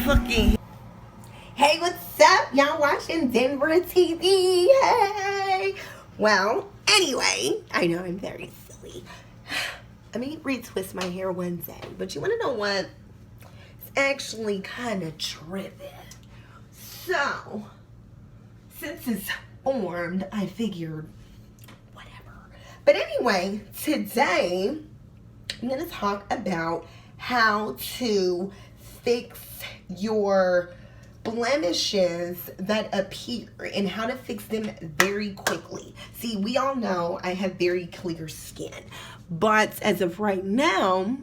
fucking... Hey, what's up? Y'all watching DenverTV? Hey! Well, anyway, I know I'm very silly. I may retwist my hair Wednesday, but you want to know what? It's actually kind of tripping. So, since it's formed, I figured, whatever. But anyway, today, I'm going to talk about how to fix your blemishes that appear and how to fix them very quickly. See, we all know I have very clear skin, but as of right now,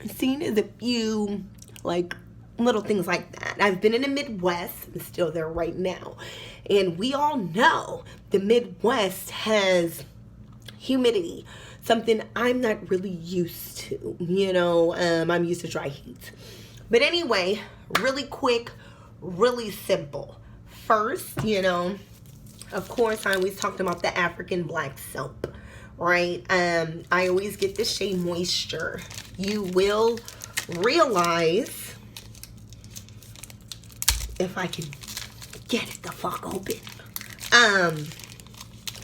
seen as a few like little things like that. I've been in the Midwest, I'm still there right now, and we all know the Midwest has humidity, something I'm not really used to. You know, I'm used to dry heat. But anyway, really quick, really simple. First, you know, of course, I always talked about the African black soap, right? I always get the Shea Moisture. You will realize, if I can get it the fuck open,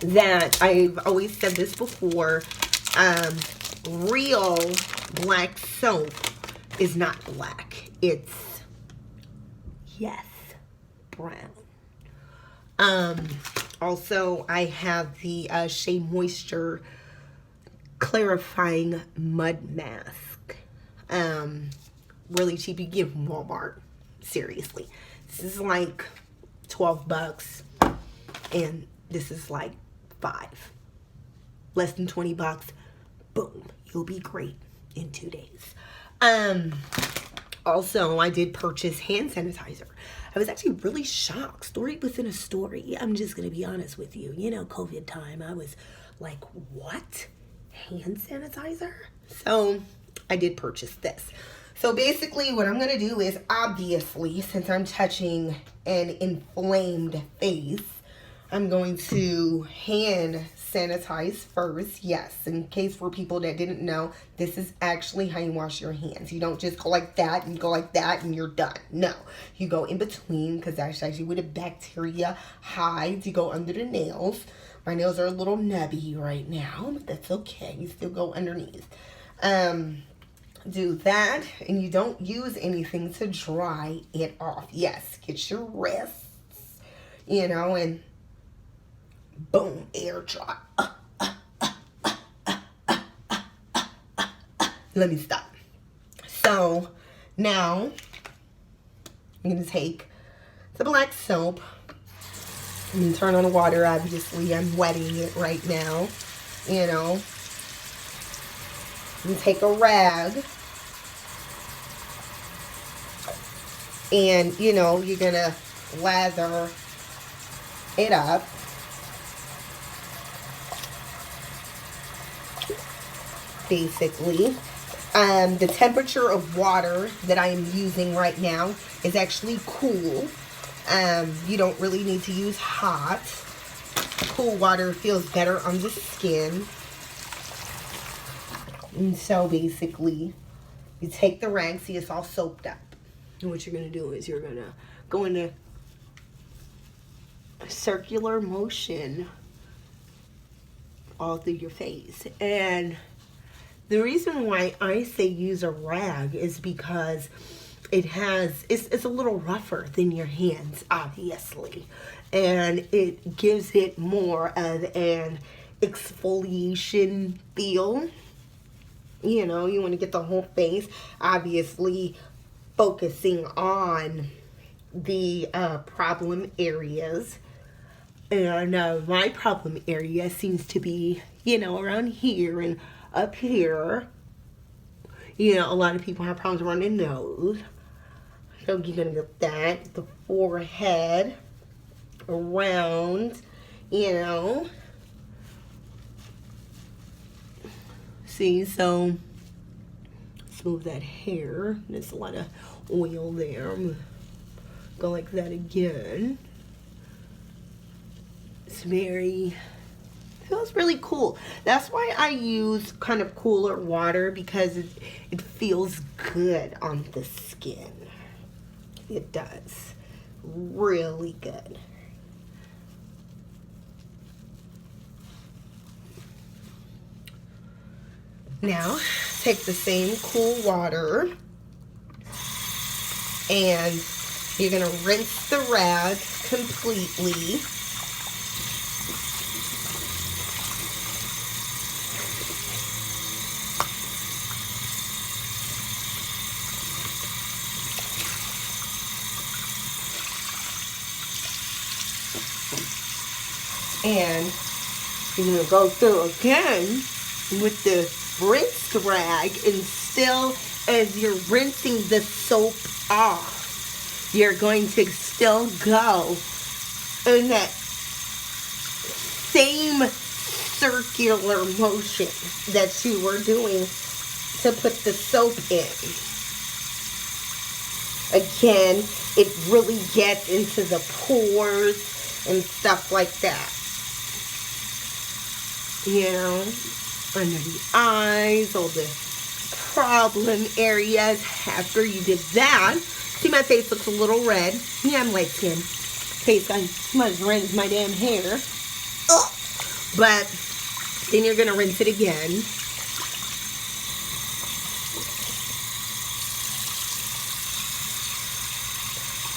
that I've always said this before, real black soap is not black. It's, yes, brown. Also, I have the Shea Moisture Clarifying Mud Mask. Really cheap. You get from Walmart. Seriously. This is like 12 bucks. And this is like 5. Less than 20 bucks. Boom. You'll be great in 2 days. Also, I did purchase hand sanitizer. I was actually really shocked. Story within a story. I'm just going to be honest with you. You know, COVID time, I was like, what? Hand sanitizer? So, I did purchase this. So, basically, what I'm going to do is, obviously, since I'm touching an inflamed face, I'm going to hand sanitize first. Yes, in case for people that didn't know, this is actually how you wash your hands. You don't just go like that and go like that and you're done. No, you go in between, because that's actually where the bacteria hides. You go under the nails. My nails are a little nubby right now, but that's okay. You still go underneath. Do that, and you don't use anything to dry it off. Yes, get your wrists, you know, and boom, air dry. Let me stop. So now I'm gonna take the black soap. I'm gonna turn on the water. Obviously, I'm wetting it right now. You know, you take a rag, and you know you're gonna lather it up. Basically, the temperature of water that I am using right now is actually cool. You don't really need to use hot. Cool water feels better on the skin. And so basically, you take the rag, see it's all soaked up. And what you're going to do is you're going to go into a circular motion all through your face. And the reason why I say use a rag is because it's a little rougher than your hands, obviously. And it gives it more of an exfoliation feel. You know, you want to get the whole face, obviously focusing on the problem areas. And my problem area seems to be, you know, around here and up here. You know, a lot of people have problems around their nose. So you're going to get that. The forehead. Around. You know. See, so smooth that hair. There's a lot of oil there. I'm gonna go like that again. It's feels really cool. That's why I use kind of cooler water, because it feels good on the skin. It does. Really good. Now, take the same cool water and you're going to rinse the rag completely. And you're going to go through again with the rinsed rag, and still as you're rinsing the soap off, you're going to still go in that same circular motion that you were doing to put the soap in. Again, it really gets into the pores and stuff like that. You know, under the eyes, all the problem areas. After you did that, see my face looks a little red. Yeah, I'm light skinned. Face got as red as my damn hair. Ugh. But then you're gonna rinse it again.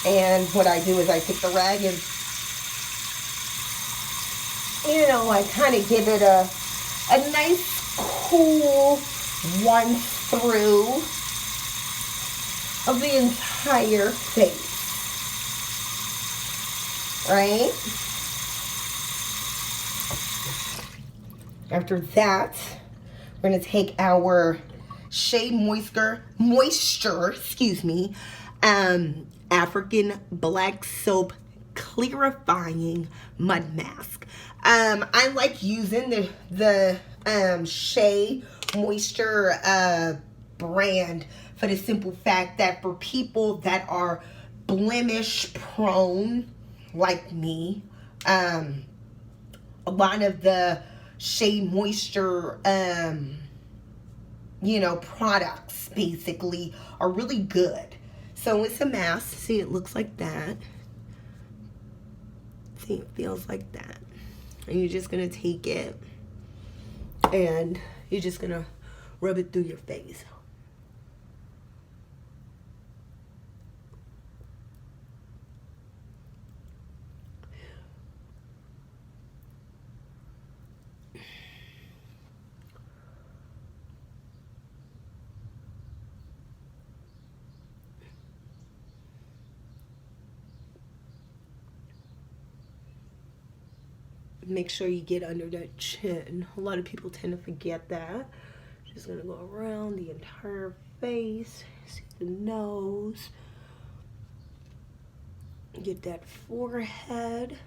And what I do is I take the rag and, you know, I kind of give it a nice cool once through of the entire face, right? After that, we're going to take our Shea Moisture, excuse me, African Black Soap Clarifying Mud Mask. I like using the Shea Moisture brand for the simple fact that for people that are blemish prone like me, a lot of the Shea Moisture you know, products basically are really good. So it's a mask. See, it looks like that. See, it feels like that. And you're just gonna take it and you're just gonna rub it through your face. Make sure you get under that chin. A lot of people tend to forget that. Just gonna go around the entire face, see the nose, get that forehead.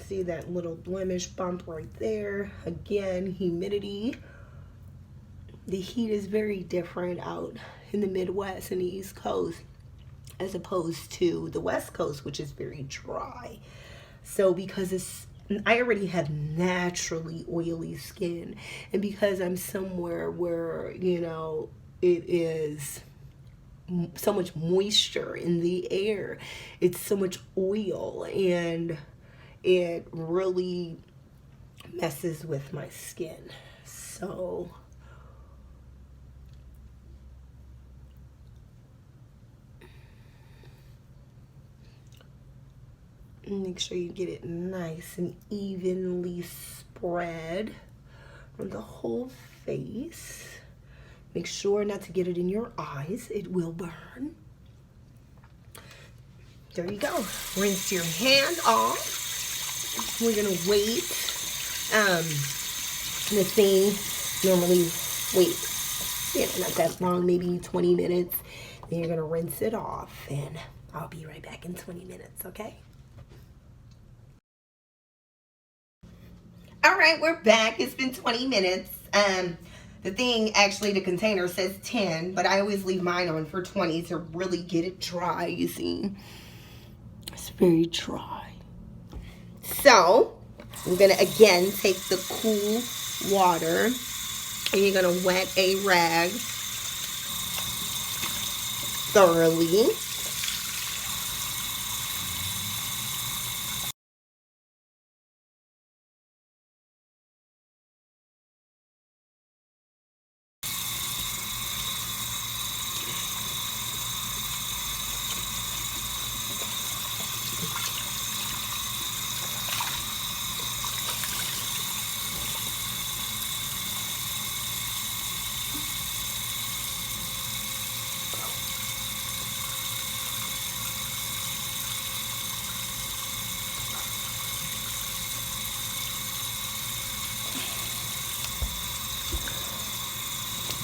See that little blemish bump right there. Again, humidity. The heat is very different out in the Midwest and the East Coast as opposed to the West Coast, which is very dry. So because I already have naturally oily skin, and because I'm somewhere where, you know, it is so much moisture in the air, it's so much oil, and it really messes with my skin. So make sure you get it nice and evenly spread on the whole face. Make sure not to get it in your eyes. It will burn. There you go. Rinse your hand off. We're gonna wait. The thing normally wait, you know, not that long, maybe 20 minutes. Then you're gonna rinse it off, and I'll be right back in 20 minutes, okay? All right, we're back. It's been 20 minutes. The thing, actually, the container says 10, but I always leave mine on for 20 to really get it dry, you see. It's very dry. So, we're going to, again, take the cool water And you're going to wet a rag thoroughly.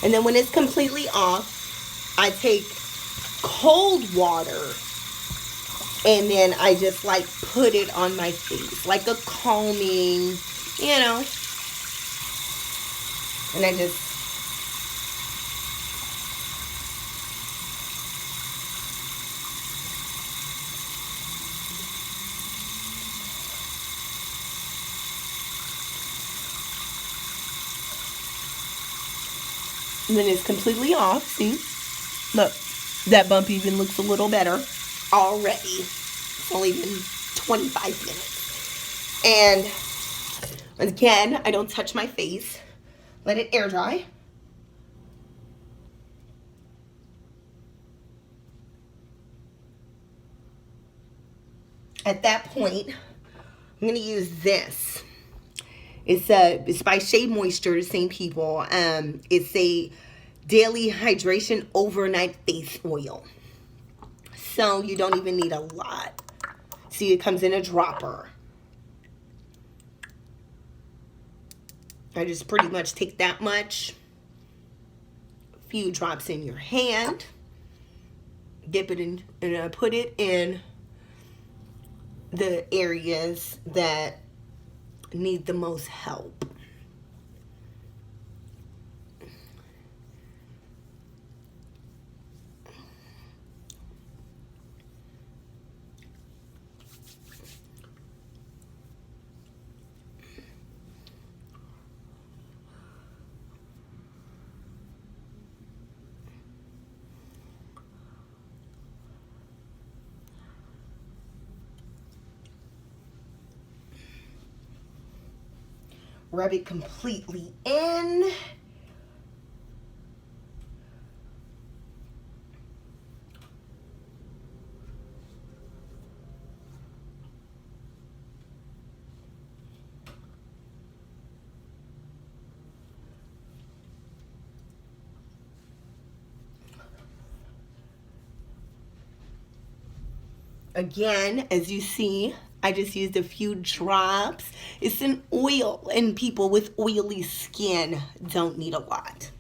And then when it's completely off, I take cold water and then I just like put it on my face like a calming, you know. And I just and then it's completely off. See? Look, that bump even looks a little better already. It's only been 25 minutes. And again, I don't touch my face. Let it air dry. At that point, I'm going to use this. It's by Shea Moisture, the same people. It's a daily hydration overnight face oil. So you don't even need a lot. See, it comes in a dropper. I just pretty much take that much. A few drops in your hand. Dip it in, and put it in the areas that need the most help. Rub it completely in. Again, as you see, I just used a few drops. It's an oil, and people with oily skin don't need a lot.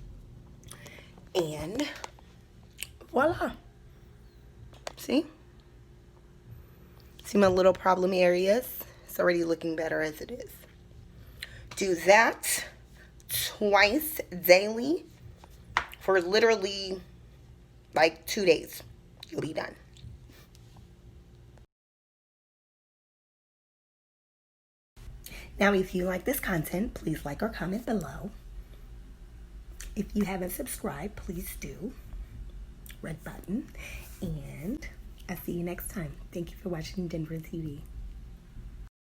And voila. See? See my little problem areas? It's already looking better as it is. Do that twice daily for literally like 2 days. You'll be done. Now, if you like this content, please like or comment below. If you haven't subscribed, please do. Red button. And I'll see you next time. Thank you for watching DenverTV.